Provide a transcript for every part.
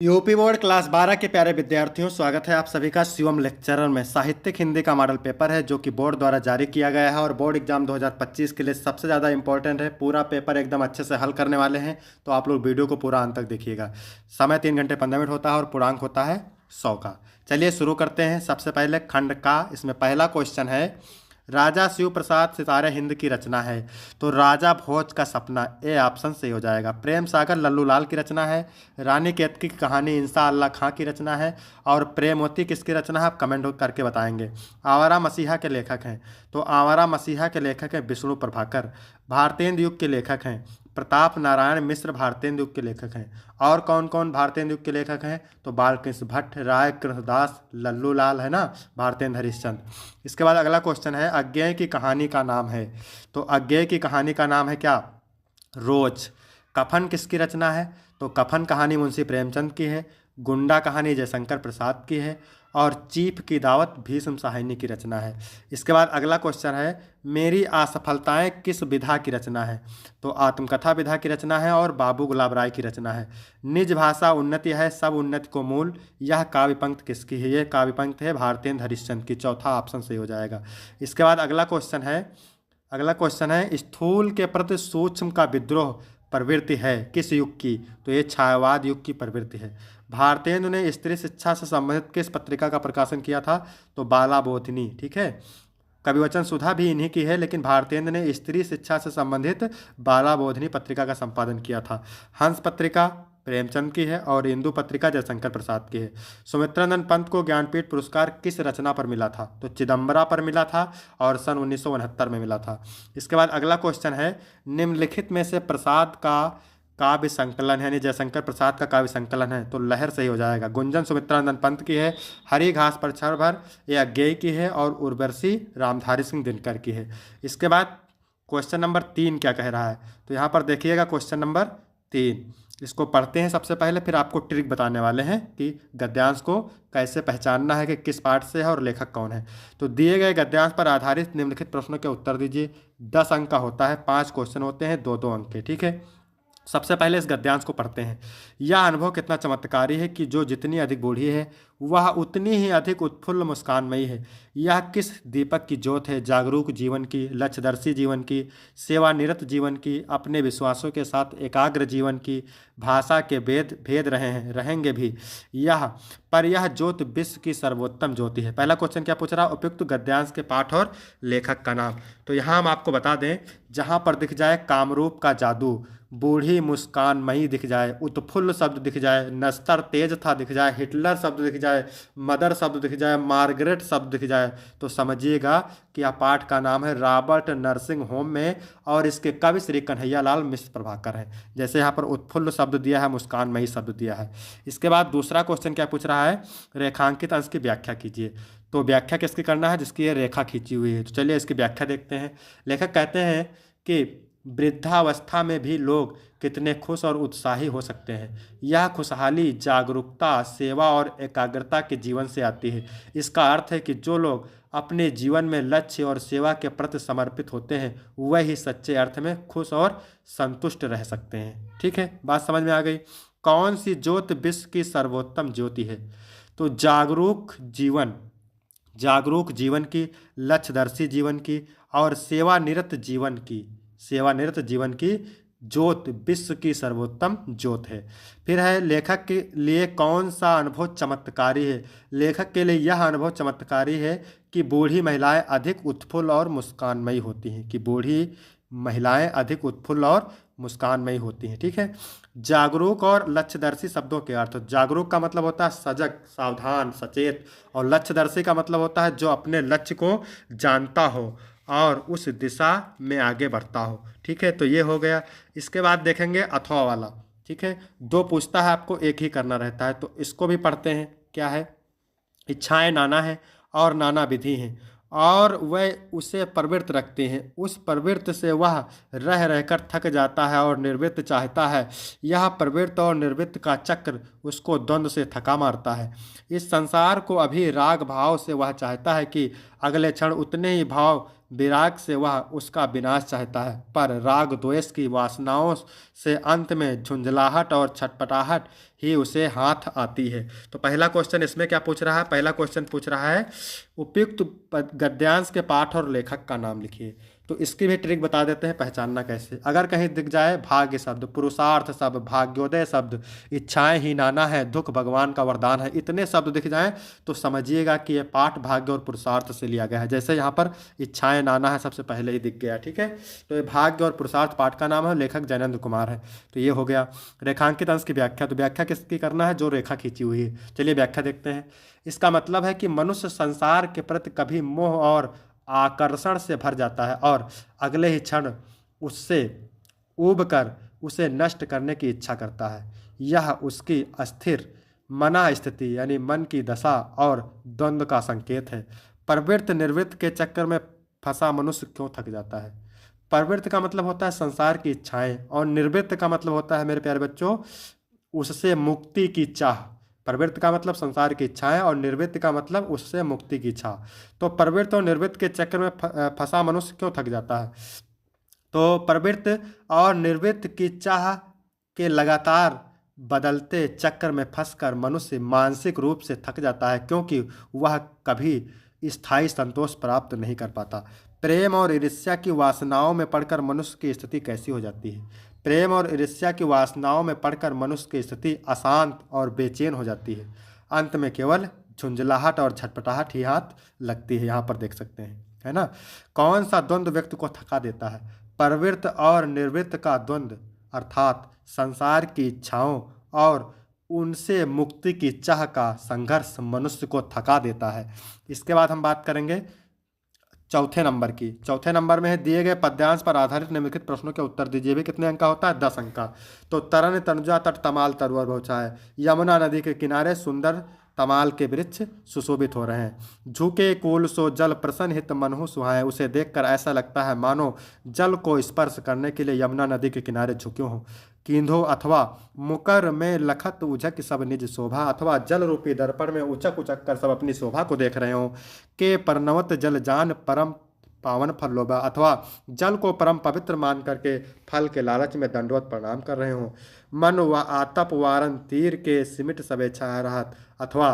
UP board class 12 के प्यारे विद्यार्थियों, स्वागत है आप सभी का शिवम लेक्चरर में। साहित्यिक हिंदी का मॉडल पेपर है जो कि बोर्ड द्वारा जारी किया गया है और बोर्ड एग्जाम 2025 के लिए सबसे ज़्यादा इंपॉर्टेंट है। पूरा पेपर एकदम अच्छे से हल करने वाले हैं, तो आप लोग वीडियो को पूरा अंत तक देखिएगा। समय 3 घंटे 15 मिनट होता है और पूर्णांक होता है 100 का। चलिए शुरू करते हैं। सबसे पहले खंड का, इसमें पहला क्वेश्चन है, राजा शिव प्रसाद सितारे हिंद की रचना है। तो राजा भोज का सपना, ए ऑप्शन सही हो जाएगा। प्रेम सागर लल्लू लाल की रचना है। रानी केतकी की कहानी इंसा अल्लाह खां की रचना है। और प्रेमवती किसकी रचना है, आप कमेंट करके बताएंगे। आवारा मसीहा के लेखक हैं, तो आवारा मसीहा के लेखक हैं विष्णु प्रभाकर। भारतेंदु युग के लेखक हैं प्रताप नारायण मिश्र, भारतेंदु युग के लेखक हैं। और कौन कौन भारतेंदु युग के लेखक हैं, तो बालकृष्ण भट्ट, राय कृष्णदास, लल्लू लाल है ना, भारतेंद्र हरिश्चंद्र। इसके बाद अगला क्वेश्चन है, अज्ञेय की कहानी का नाम है। तो अज्ञेय की कहानी का नाम है क्या, रोज। कफन किसकी रचना है, तो कफन कहानी मुंशी प्रेमचंद की है। गुंडा कहानी जयशंकर प्रसाद की है। और चीफ की दावत भीष्म साहनी की रचना है। इसके बाद अगला क्वेश्चन है, मेरी असफलताएं किस विधा की रचना है। तो आत्मकथा विधा की रचना है और बाबू गुलाब राय की रचना है। निज भाषा उन्नति है सब उन्नति को मूल, यह काव्य पंक्ति किसकी है, ये काव्य पंक्ति है भारतेंद्र हरिश्चंद्र की। चौथा ऑप्शन सही हो जाएगा। इसके बाद अगला क्वेश्चन है, स्थूल के प्रति सूक्ष्म का विद्रोह प्रवृत्ति है किस युग की, तो ये छायावाद युग की प्रवृत्ति है। भारतेंदु ने स्त्री शिक्षा से संबंधित किस पत्रिका का प्रकाशन किया था, तो बाला बोधिनी। ठीक है, कविवचन सुधा भी इन्हीं की है, लेकिन भारतेंदु ने स्त्री शिक्षा से संबंधित बाला बोधिनी पत्रिका का संपादन किया था। हंस पत्रिका प्रेमचंद की है और इंदु पत्रिका जयशंकर प्रसाद की है। सुमित्रानंद पंत को ज्ञानपीठ पुरस्कार किस रचना पर मिला था, तो चिदम्बरा पर मिला था और सन 1969 में मिला था। इसके बाद अगला क्वेश्चन है, निम्नलिखित में से प्रसाद का काव्य संकलन है, यानी जयशंकर प्रसाद का काव्य संकलन है, तो लहर सही हो जाएगा। गुंजन सुमित्रानंद पंत की है। हरी घास पर क्षण भर ये अज्ञेय की है और उर्वशी रामधारी सिंह दिनकर की है। इसके बाद क्वेश्चन नंबर 3 क्या कह रहा है, तो यहाँ पर देखिएगा क्वेश्चन नंबर 3, इसको पढ़ते हैं सबसे पहले, फिर आपको ट्रिक बताने वाले हैं कि गद्यांश को कैसे पहचानना है कि किस पाठ से है और लेखक कौन है। तो दिए गए गद्यांश पर आधारित निम्नलिखित प्रश्नों के उत्तर दीजिए। 10 अंक का होता है, 5 क्वेश्चन होते हैं, 2-2 अंक के। ठीक है, सबसे पहले इस गद्यांश को पढ़ते हैं। यह अनुभव कितना चमत्कारी है कि जो जितनी अधिक बूढ़ी है वह उतनी ही अधिक उत्फुल्ल मुस्कानमयी है। यह किस दीपक की ज्योत है, जागरूक जीवन की, लक्ष्यदर्शी जीवन की, सेवानिरत जीवन की, अपने विश्वासों के साथ एकाग्र जीवन की, भाषा के भेद भेद रहे हैं रहेंगे भी, यह ज्योत विश्व की सर्वोत्तम ज्योति है। पहला क्वेश्चन क्या पूछ रहा है, उपयुक्त गद्यांश के पाठ और लेखक का नाम। तो यहाँ हम आपको बता दें, जहाँ पर दिख जाए कामरूप का जादू, बूढ़ी मुस्कानमयी दिख जाए, उत्फुल्ल शब्द दिख जाए, नस्तर तेज था दिख जाए, हिटलर शब्द दिख जाए, मदर शब्द दिख जाए, मार्गरेट शब्द दिख जाए, तो समझिएगा कि यह पाठ का नाम है रॉबर्ट नर्सिंग होम में और इसके कवि श्री कन्हैया लाल मिश्र प्रभाकर हैं। जैसे यहाँ पर उत्फुल्ल शब्द दिया है, मुस्कानमयी शब्द दिया है। इसके बाद दूसरा क्वेश्चन क्या पूछ रहा है, रेखांकित अंश की व्याख्या कीजिए। तो व्याख्या किसकी करना है, जिसकी ये रेखा खींची हुई है। तो चलिए इसकी व्याख्या देखते हैं। लेखक कहते हैं कि वृद्धावस्था में भी लोग कितने खुश और उत्साही हो सकते हैं। यह खुशहाली जागरूकता, सेवा और एकाग्रता के जीवन से आती है। इसका अर्थ है कि जो लोग अपने जीवन में लक्ष्य और सेवा के प्रति समर्पित होते हैं वही सच्चे अर्थ में खुश और संतुष्ट रह सकते हैं। ठीक है, बात समझ में आ गई। कौन सी ज्योत विश्व की सर्वोत्तम ज्योति है, तो जागरूक जीवन की, लक्ष्यदर्शी जीवन की और सेवानिरत जीवन की ज्योत विश्व की सर्वोत्तम ज्योत है। फिर है, लेखक के लिए कौन सा अनुभव चमत्कारी है। लेखक के लिए यह अनुभव चमत्कारी है कि बूढ़ी महिलाएं अधिक उत्फुल्ल और मुस्कानमयी होती हैं, होती हैं। ठीक है, जागरूक और लक्ष्यदर्शी शब्दों के अर्थ। जागरूक का मतलब होता है सजग, सावधान, सचेत, और लक्ष्यदर्शी का मतलब होता है जो अपने लक्ष्य को जानता हो और उस दिशा में आगे बढ़ता हो। ठीक है, तो ये हो गया। इसके बाद देखेंगे अथवा वाला। ठीक है, 2 पूछता है, आपको एक ही करना रहता है, तो इसको भी पढ़ते हैं। क्या है, इच्छाएं नाना है और नाना विधि हैं और वह उसे प्रवृत्त रखते हैं। उस प्रवृत्त से वह रह रहकर थक जाता है और निवृत्त चाहता है। यह प्रवृत्त और निवृत्त का चक्र उसको द्वंद्व से थका मारता है। इस संसार को अभी राग भाव से वह चाहता है कि अगले क्षण उतने ही भाव विराग से वह उसका विनाश चाहता है, पर राग द्वेष की वासनाओं से अंत में झुंझलाहट और छटपटाहट ही उसे हाथ आती है। तो पहला क्वेश्चन इसमें क्या पूछ रहा है? पहला क्वेश्चन पूछ रहा है उपयुक्त गद्यांश के पाठ और लेखक का नाम लिखिए। तो इसकी भी ट्रिक बता देते हैं पहचानना कैसे। अगर कहीं दिख जाए भाग्य शब्द, पुरुषार्थ शब्द, भाग्योदय शब्द, इच्छाएं ही नाना है, दुख भगवान का वरदान है, इतने शब्द दिख जाएं तो समझिएगा कि ये पाठ भाग्य और पुरुषार्थ से लिया गया है। जैसे यहाँ पर इच्छाएं नाना है सबसे पहले ही दिख गया, ठीक है। तो ये भाग्य और पुरुषार्थ पाठ का नाम है, लेखक जयनंद कुमार है। तो ये हो गया। रेखांकित अंश की व्याख्या, तो व्याख्या किसकी करना है? जो रेखा खींची हुई है। चलिए व्याख्या देखते हैं। इसका मतलब है कि मनुष्य संसार के प्रति कभी मोह और आकर्षण से भर जाता है और अगले ही क्षण उससे ऊब कर उसे नष्ट करने की इच्छा करता है। यह उसकी अस्थिर मना स्थिति यानी मन की दशा और द्वंद्व का संकेत है। प्रवृत्त निर्वृत्त के चक्कर में फंसा मनुष्य क्यों थक जाता है? प्रवृत्त का मतलब होता है संसार की इच्छाएं और निर्वृत्त का मतलब होता है मेरे प्यारे बच्चों उससे मुक्ति की चाह। प्रवृत्त का मतलब संसार की इच्छाएं और निर्वृत्त का मतलब उससे मुक्ति की इच्छा। तो प्रवृत्त और निर्वृत्त के चक्कर में फंसा मनुष्य क्यों थक जाता है? तो प्रवृत्त और निर्वृत्त की चाह के लगातार बदलते चक्कर में फंसकर मनुष्य मानसिक रूप से थक जाता है, क्योंकि वह कभी स्थायी संतोष प्राप्त नहीं कर पाता। प्रेम और ईर्ष्या की वासनाओं में पड़कर मनुष्य की स्थिति कैसी हो जाती है? प्रेम और ईर्ष्या की वासनाओं में पड़कर मनुष्य की स्थिति अशांत और बेचैन हो जाती है। अंत में केवल झुंझलाहट और झटपटाहट ही हाथ लगती है। यहाँ पर देख सकते हैं, है ना। कौन सा द्वंद्व व्यक्ति को थका देता है? प्रवृत्त और निर्वृत्त का द्वंद्व, अर्थात संसार की इच्छाओं और उनसे मुक्ति की चाह का संघर्ष मनुष्य को थका देता है। इसके बाद हम बात करेंगे चौथे नंबर की। चौथे नंबर में है दिए गए पद्यांश पर आधारित निम्नलिखित प्रश्नों के उत्तर दीजिए। भी कितने अंक का होता है? 10 अंक का। तो तरन तनुजा तट तमाल तरुअर बहुछा है। यमुना नदी के किनारे सुंदर तमाल के वृक्ष सुशोभित हो रहे हैं। झुके कूल सो जल प्रसन्न हित मनहु सुहाए। उसे देखकर ऐसा लगता है मानो जल को स्पर्श करने के लिए यमुना नदी के किनारे झुके हों। कींधो अथवा मुकर में लखत उझक सब निज शोभा, अथवा जल रूपी दर्पण में उचक उचक कर सब अपनी शोभा को देख रहे हों। के परनवत जल जान परम पावन फल लोभा, अथवा जल को परम पवित्र मान करके फल के लालच में दंडवत प्रणाम कर रहे हों। मन व आतप वारन तीर के सिमट सबे छाया रहत, अथवा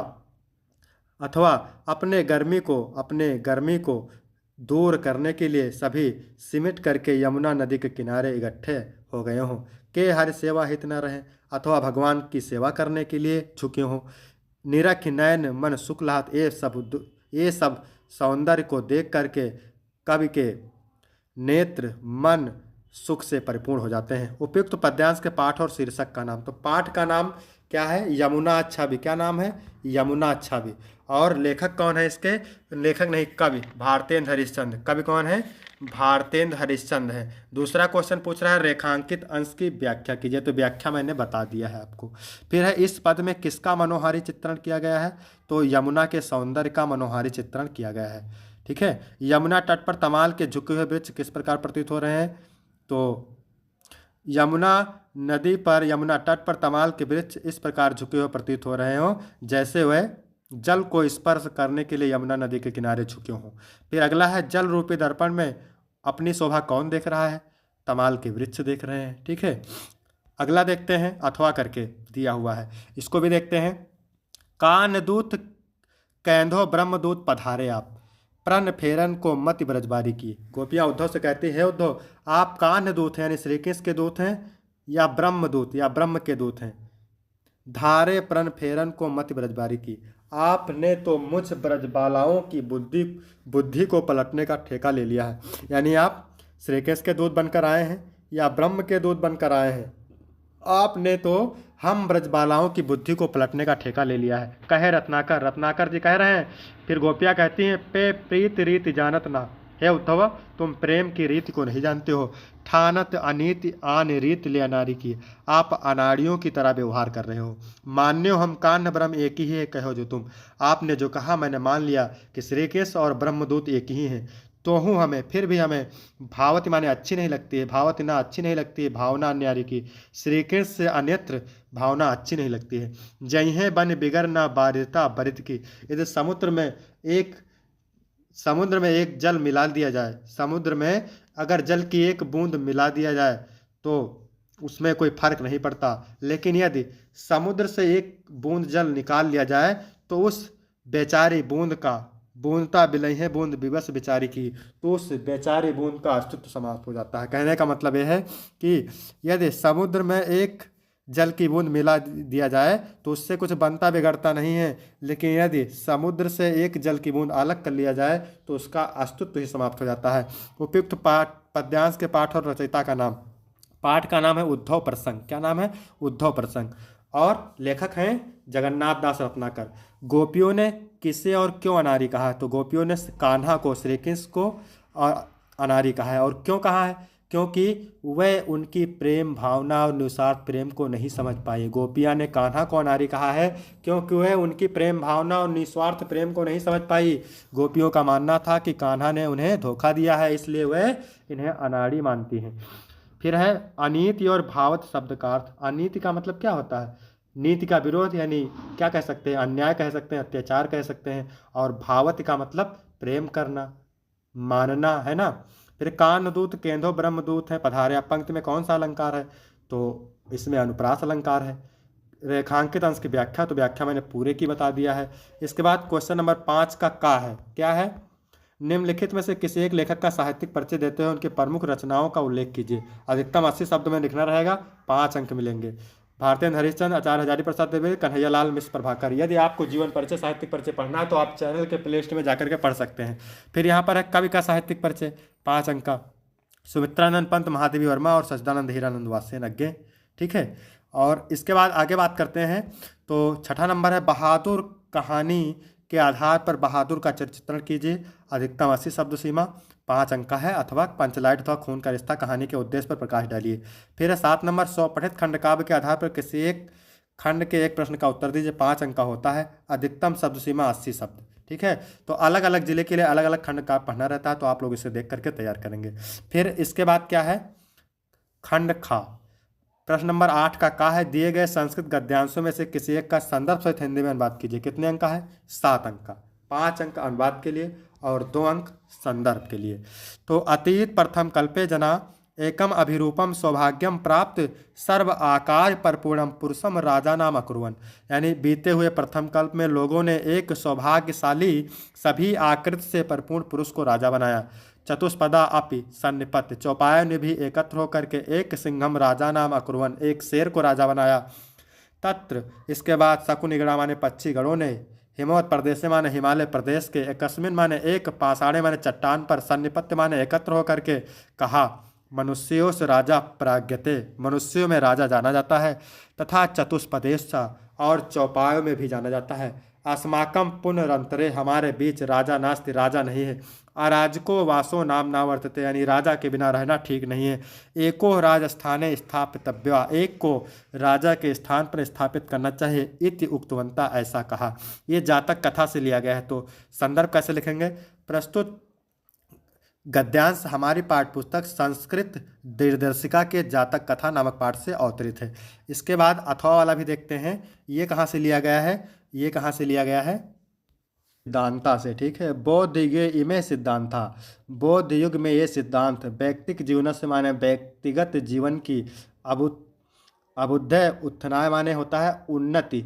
अथवा अपने गर्मी को दूर करने के लिए सभी सिमट करके यमुना नदी के किनारे इकट्ठे हो गए हों। के हर सेवा हित न रहे, अथवा भगवान की सेवा करने के लिए झुके हों। निरख नयन मन शुक्लाहत, ये सब सौंदर्य को देख करके कवि के नेत्र मन सुख से परिपूर्ण हो जाते हैं। उपयुक्त पद्यांश के पाठ और शीर्षक का नाम। तो पाठ का नाम क्या है? यमुना छवि। क्या नाम है? यमुना छवि। और लेखक कौन है इसके? लेखक नहीं, कवि भारतेंद्र हरिश्चंद्र। कवि कौन है? भारतेंद्र हरिश्चंद्र है। दूसरा क्वेश्चन पूछ रहा है रेखांकित अंश की व्याख्या कीजिए। तो व्याख्या मैंने बता दिया है आपको। फिर है इस पद में किसका मनोहारी चित्रण किया गया है? तो यमुना के सौंदर्य का मनोहारी चित्रण किया गया है, ठीक है। यमुना तट पर तमाल के झुके हुए वृक्ष किस प्रकार प्रतीत हो रहे हैं? तो यमुना नदी पर यमुना तट पर तमाल के वृक्ष इस प्रकार झुके हुए प्रतीत हो रहे हों जैसे वह जल को स्पर्श करने के लिए यमुना नदी के किनारे झुके हों। फिर अगला है जल रूपी दर्पण में अपनी शोभा कौन देख रहा है? तमाल के वृक्ष देख रहे हैं, ठीक है। अगला देखते हैं, अथवा करके दिया हुआ है, इसको भी देखते हैं। कानदूत कैंधो ब्रह्मदूत पधारे आप, प्रण फेरन को मति ब्रजबारी की। गोपियाँ उद्धव से कहती है, उद्धव आप कान्ह दूत हैं यानी श्री कृष्ण के दूत हैं या ब्रह्मदूत या ब्रह्म के दूत हैं। धारे प्रण फेरन को मति ब्रजबारी की, आपने तो मुझ ब्रजबालाओं की बुद्धि को पलटने का ठेका ले लिया है। यानी आप श्री कृष्ण के दूत बनकर आए हैं या ब्रह्म के दूत बनकर आए हैं, आपने तो हम ब्रजबालाओं की बुद्धि को पलटने का ठेका ले लिया है। कहे रत्नाकर जी कह रहे हैं। फिर गोपियाँ कहती हैं, पे प्रीत रीति जानत ना, हे उद्धव तुम प्रेम की रीति को नहीं जानते हो। ठानत अनीति आन रीत ले अनारी की, आप अनाड़ियों की तरह व्यवहार कर रहे हो। मान्यो हम कान्ह ब्रह्म एक ही है, कहो जो तुम। आपने जो कहा मैंने मान लिया कि श्री कृष्ण और ब्रह्मदूत एक ही हैं। तो हूँ हमें फिर भी हमें भावती माने अच्छी नहीं लगती है, भावती ना अच्छी नहीं लगती है, भावना अन्यारी की। श्री कृष्ण से अन्यत्र भावना अच्छी नहीं लगती है। जय बन बिगर ना बारिता बरित की, यदि समुद्र में एक समुद्र में एक जल मिला दिया जाए, समुद्र में अगर जल की एक बूंद मिला दिया जाए तो उसमें कोई फर्क नहीं पड़ता, लेकिन यदि समुद्र से एक बूंद जल निकाल लिया जाए तो उस बेचारी बूंद का, बूंदता बिलई है बूंद विवश बेचारी की, तो उस बेचारी बूंद का अस्तित्व समाप्त हो जाता है। कहने का मतलब यह है कि यदि समुद्र में एक जल की बूंद मिला दिया जाए तो उससे कुछ बनता बिगड़ता नहीं है, लेकिन यदि समुद्र से एक जल की बूंद अलग कर लिया जाए तो उसका अस्तित्व ही समाप्त हो जाता है। उपयुक्त पाठ, पद्यांश के पाठ और रचयिता का नाम, पाठ का नाम है उद्धव प्रसंग। क्या नाम है? उद्धव प्रसंग। और लेखक हैं जगन्नाथ दास रत्नाकर। गोपियों ने किसे और क्यों अनारी कहा है? तो गोपियों ने कान्हा को, श्री कृष्ण को और अनारी कहा है। और क्यों कहा है? क्योंकि वह उनकी प्रेम भावना और निस्वार्थ प्रेम को नहीं समझ पाई। गोपियाँ ने कान्हा को अनारी कहा है क्योंकि वह उनकी प्रेम भावना और निस्वार्थ प्रेम को नहीं समझ पाई। गोपियों का मानना था कि कान्हा ने उन्हें धोखा दिया है, इसलिए वह इन्हें अनाड़ी मानती हैं। फिर है अनीति और भावत शब्द का अर्थ। अनीति का मतलब क्या होता है? नीति का विरोध, यानी क्या कह सकते हैं? अन्याय कह सकते हैं, अत्याचार कह सकते हैं। और भावत का मतलब प्रेम करना, मानना, है ना। फिर कानदूत केंदो ब्रह्मदूत है पधारे, पंक्ति में कौन सा अलंकार है? तो इसमें अनुप्रास अलंकार है। रेखांकित अंश की व्याख्या, तो व्याख्या मैंने पूरे की बता दिया है। इसके बाद क्वेश्चन नंबर 5 का है, क्या है? निम्नलिखित में से किसी एक लेखक का साहित्यिक परिचय देते हुए उनके प्रमुख रचनाओं का उल्लेख कीजिए। अधिकतम 80 शब्द में लिखना रहेगा, 5 अंक मिलेंगे। भारतेंद्र हरिश्चंद्र, आचार्य हजारी प्रसाद द्विवेदी, कन्हैयालाल मिश्र प्रभाकर। यदि आपको जीवन परिचय, साहित्यिक परिचय पढ़ना है तो आप चैनल के प्लेलिस्ट में जाकर के पढ़ सकते हैं। फिर यहाँ पर है कवि का साहित्यिक परिचय, 5 अंक का। सुमित्रानंद पंत, महादेवी वर्मा और सच्चिदानंद हीरानंद वासेन अज्ञे। ठीक है। और इसके बाद आगे बात करते हैं, तो छठा नंबर है बहादुर कहानी के आधार पर बहादुर का चित्रण कीजिए। अधिकतम 80 शब्द सीमा, 5 अंक का है। अथवा पंचलाइट अथवा खून का रिश्ता कहानी के उद्देश्य पर प्रकाश डालिए। फिर है 7 नंबर स्वपठित खंड काव्य के आधार पर किसी एक खंड के एक प्रश्न का उत्तर दीजिए, 5 अंक का होता है। अधिकतम शब्द सीमा 80 शब्द। ठीक है। तो अलग अलग जिले के लिए अलग अलग खंड काव्य पढ़ना रहता है, तो आप लोग इसे देख करके तैयार करेंगे। फिर इसके बाद क्या है? खंड खा, प्रश्न नंबर 8 का है दिए गए संस्कृत गद्यांशों में से किसी एक का संदर्भ सहित हिंदी में अनुवाद कीजिए। कितने अंक का है? 7 अंक का। 5 अंक अनुवाद के लिए और 2 अंक संदर्भ के लिए। तो अतीत प्रथम कल्पे जना एकम अभिरूपम सौभाग्यम प्राप्त सर्व आकार परिपूर्णम पुरुषम राजा नाम अकुर्वन, यानी बीते हुए प्रथम कल्प में लोगों ने एक सौभाग्यशाली सभी आकृति से परिपूर्ण पुरुष को राजा बनाया। चतुष्पदा अपि सन्निपत्य, चौपायों ने भी एकत्र होकर के एक सिंघम राजा नाम अकुर्वन, एक शेर को राजा बनाया। तत्र, इसके बाद शकुनिगड़ा माने पक्षी गणों ने, हिमवत प्रदेश माने हिमालय प्रदेश के, एकस्मिन माने एक, पाषाणे माने चट्टान पर, सन्निपत्य माने एकत्र होकर के, कहा मनुष्यों से राजा प्राज्ञते, मनुष्यों में राजा जाना जाता है। तथा चतुष्पदेश, और चौपायों में भी जाना जाता है। अस्माकम पुनरंतरे, हमारे बीच राजा नास्ति, राजा नहीं है। अराजको वासो नाम ना वर्तते, यानी राजा के बिना रहना ठीक नहीं है। एको राजस्थाने स्थापितव्य, एक को राजा के स्थान पर स्थापित करना चाहिए। इति उक्तवंता, ऐसा कहा। ये जातक कथा से लिया गया है। तो संदर्भ कैसे लिखेंगे? प्रस्तुत गद्यांश हमारी पाठ्यपुस्तक संस्कृत दिनदर्शिका के जातक कथा नामक पाठ से अवतरित है। इसके बाद अथवा वाला भी देखते हैं, ये कहाँ से लिया गया है? ये कहाँ से लिया गया है? सिद्धांता से। ठीक है। बौद्ध युगे इमे सिद्धांता, बौद्ध युग में ये सिद्धांत व्यक्तिक जीवन से माने व्यक्तिगत जीवन की अभ्युदय, उत्थान माने होता है उन्नति,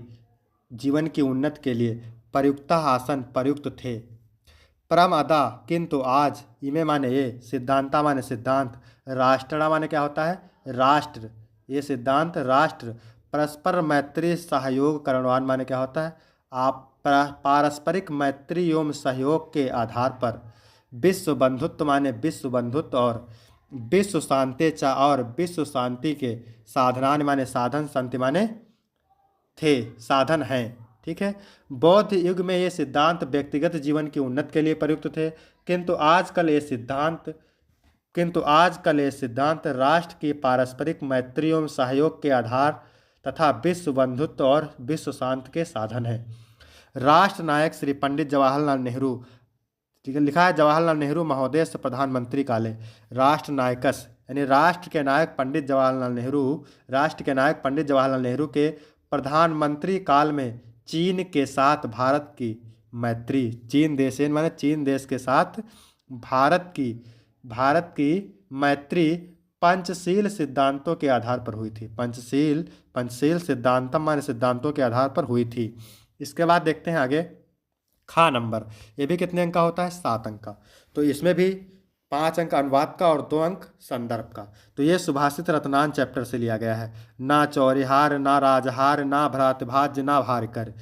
जीवन की उन्नति के लिए प्रयुक्ता आसन प्रयुक्त थे। परम अदा, किंतु आज, इमे माने ये, सिद्धांता माने सिद्धांत, राष्ट्रड़ा माने क्या होता है? राष्ट्र, ये सिद्धांत राष्ट्र, परस्पर मैत्री सहयोग करणवान माने क्या होता है? आप पारस्परिक मैत्री एवं सहयोग के आधार पर, विश्व बंधुत्व माने विश्व बंधुत्व, और विश्व शांति चा, और विश्व शांति के साधनान माने साधन, शांति माने थे, साधन हैं। ठीक है। बौद्ध युग में ये सिद्धांत व्यक्तिगत जीवन की उन्नति के लिए प्रयुक्त थे, किंतु आजकल ये सिद्धांत राष्ट्र की पारस्परिक मैत्री एवं सहयोग के आधार तथा विश्व बंधुत्व और विश्व शांति के साधन है। राष्ट्र नायक श्री पंडित जवाहरलाल नेहरू, ठीक है, लिखा है जवाहरलाल नेहरू महोदय से प्रधानमंत्री काले, राष्ट्र नायकस, यानी राष्ट्र के नायक पंडित जवाहरलाल नेहरू के प्रधानमंत्री काल में चीन के साथ भारत की मैत्री। चीन देशेन माने चीन देश के साथ भारत की मैत्री पंचशील सिद्धांतों के आधार पर हुई थी। पंचशील सिद्धांतम माने सिद्धांतों के आधार पर हुई थी। इसके बाद देखते हैं आगे खा नंबर। ये भी कितने अंक का होता है? 7 अंक का। तो इसमें भी 5 अंक अनुवाद का और 2 अंक संदर्भ का। तो ये सुभाषित रत्नान चैप्टर से लिया गया है। ना चौरिहार ना राजहार ना भ्रातभाज्य ना भार कर,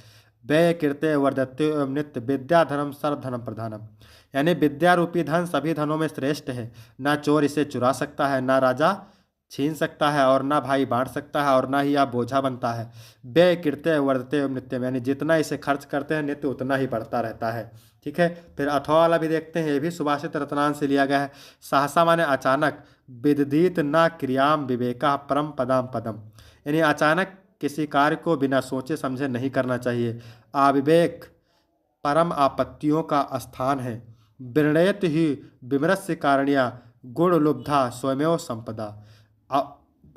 व्यय कृत्य वर्धत्य एवं नित्य, विद्या धर्म सर्व धर्म प्रधानम। यानी विद्या रूपी धन सभी धनों में श्रेष्ठ है। ना चोर इसे चुरा सकता है, ना राजा छीन सकता है, और ना भाई बांट सकता है, और ना ही आप बोझा बनता है। व्यय कृत्य वर्धते एवं नित्यम, यानी जितना इसे खर्च करते हैं नित्य उतना ही बढ़ता रहता है। ठीक है। फिर अथवा वाला भी देखते हैं, ये भी सुभाषित रत्नान से लिया गया है। सहसा माने अचानक, विदधीत न क्रियाम विवेका परम पदाम पदम, यानी अचानक किसी कार्य को बिना सोचे समझे नहीं करना चाहिए। अविवेक परम आपत्तियों का स्थान है। विनयत ही विमरस्य कारणिया गुण लुब्धा स्वयमेव संपदा,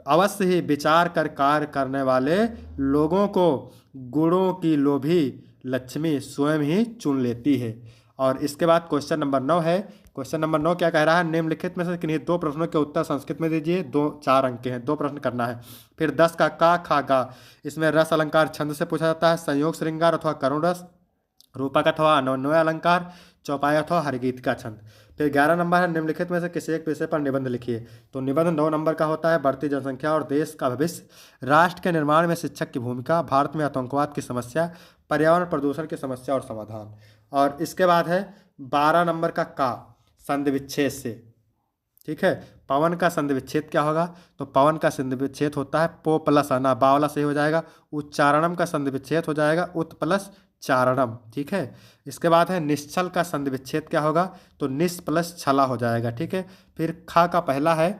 अवश्य ही विचार कर कार्य करने वाले लोगों को गुणों की लोभी लक्ष्मी स्वयं ही चुन लेती है। और इसके बाद क्वेश्चन नंबर 9 है। क्वेश्चन नंबर 9 क्या कह रहा है? निम्नलिखित में से किन्हीं 2 प्रश्नों के उत्तर संस्कृत में दीजिए। 4 अंक के हैं, 2 प्रश्न करना है। फिर 10 का का खा गा, इसमें रस अलंकार छंद से पूछा जाता है। संयोग श्रृंगार अथवा करुण रस, रूपक अथवा अन्वय अलंकार, चौपाई अथवा हरिगीत का छंद। फिर 11 नंबर है, निम्नलिखित में से किसी एक विषय पर निबंध लिखिए। तो निबंध 9 नंबर का होता है, बढ़ती जनसंख्या और देश का भविष्य, राष्ट्र के निर्माण में शिक्षक की भूमिका, भारत में आतंकवाद की समस्या, पर्यावरण प्रदूषण की समस्या और समाधान। और इसके बाद है 12 नंबर का संधि विच्छेद से। ठीक है। पवन का संधि विच्छेद क्या होगा? तो पवन का संधि विच्छेद होता है पो प्लस अना, बावला सही हो जाएगा। उच्चारणम का संधि विच्छेद हो जाएगा उत प्लस चारणम। ठीक है। इसके बाद है निश्चल का संधि विच्छेद क्या होगा? तो निस प्लस छला हो जाएगा। ठीक है। फिर खा का पहला है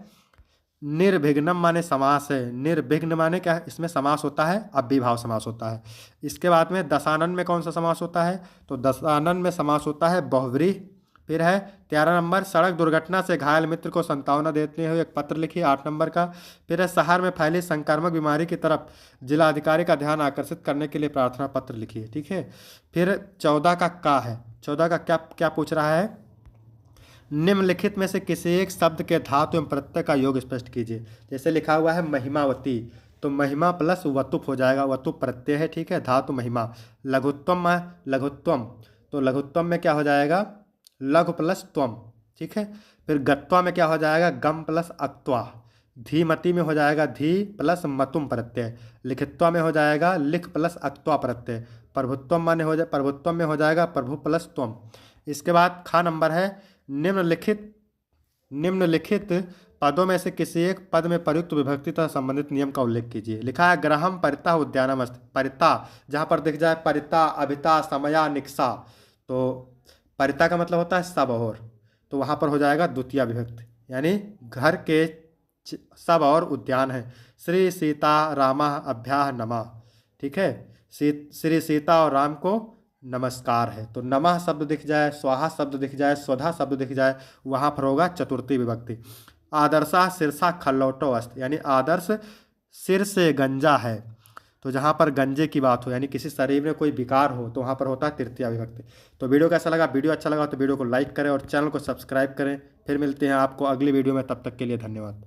निर्विघ्नम माने समास है। निर्विघ्न माने क्या है? इसमें समास होता है, अव्ययीभाव समास होता है। इसके बाद में दशानन में कौन सा समास होता है? तो दशानन में समास होता है बहुव्रीहि। फिर है 13 नंबर, सड़क दुर्घटना से घायल मित्र को सांत्वना देते हुए एक पत्र लिखिए। 8 नंबर का। फिर है शहर में फैली संक्रामक बीमारी की तरफ जिलाधिकारी का ध्यान आकर्षित करने के लिए प्रार्थना पत्र लिखिए। ठीक है। फिर 14 का है। 14 का क्या क्या पूछ रहा है? निम्नलिखित में से किसी एक शब्द के धातु एवं प्रत्यय का योग स्पष्ट कीजिए। जैसे लिखा हुआ है महिमावती, तो महिमा प्लस वतुप हो जाएगा, वतुप प्रत्यय है। ठीक है। धातु महिमा। लघुत्वम लघुत्वम, तो लघुत्वम में क्या हो जाएगा? लघु प्लस त्वम। ठीक है। फिर गत्वा में क्या हो जाएगा? गम प्लस अक्त्वा। धीमती में हो जाएगा धी प्लस मतुम प्रत्यय। लिखित्वा में हो जाएगा लिख प्लस अक्त्वा प्रत्यय। प्रभुत्वम माने हो जाए, प्रभुत्वम में हो जाएगा प्रभु प्लस त्वम। इसके बाद खा नंबर है, निम्नलिखित पदों में से किसी एक पद में प्रयुक्त विभक्ति तथा संबंधित नियम का उल्लेख कीजिए। लिखा है ग्रहम परिता उद्यानम अस्ति। परिता जहाँ पर दिख जाए परिता, अभिता, समया, निक्सा, तो परिता का मतलब होता है सब और, तो वहाँ पर हो जाएगा द्वितीय विभक्ति, यानी घर के सब और उद्यान है। श्री सीता रामा अभ्याह नमः। ठीक है। श्री सीता और राम को नमस्कार है। तो नमः शब्द दिख जाए, स्वाहा शब्द दिख जाए, स्वधा शब्द दिख जाए, वहाँ पर होगा चतुर्थी विभक्ति। आदर्शा शीर्षा खल्लौटो अस्त, यानी आदर्श सिर से गंजा है, तो जहाँ पर गंजे की बात हो यानी किसी शरीर में कोई विकार हो तो वहाँ पर होता है तृतीय विभक्ति। तो वीडियो कैसा लगा? वीडियो अच्छा लगा तो वीडियो को लाइक करें और चैनल को सब्सक्राइब करें। फिर मिलते हैं आपको अगली वीडियो में, तब तक के लिए धन्यवाद।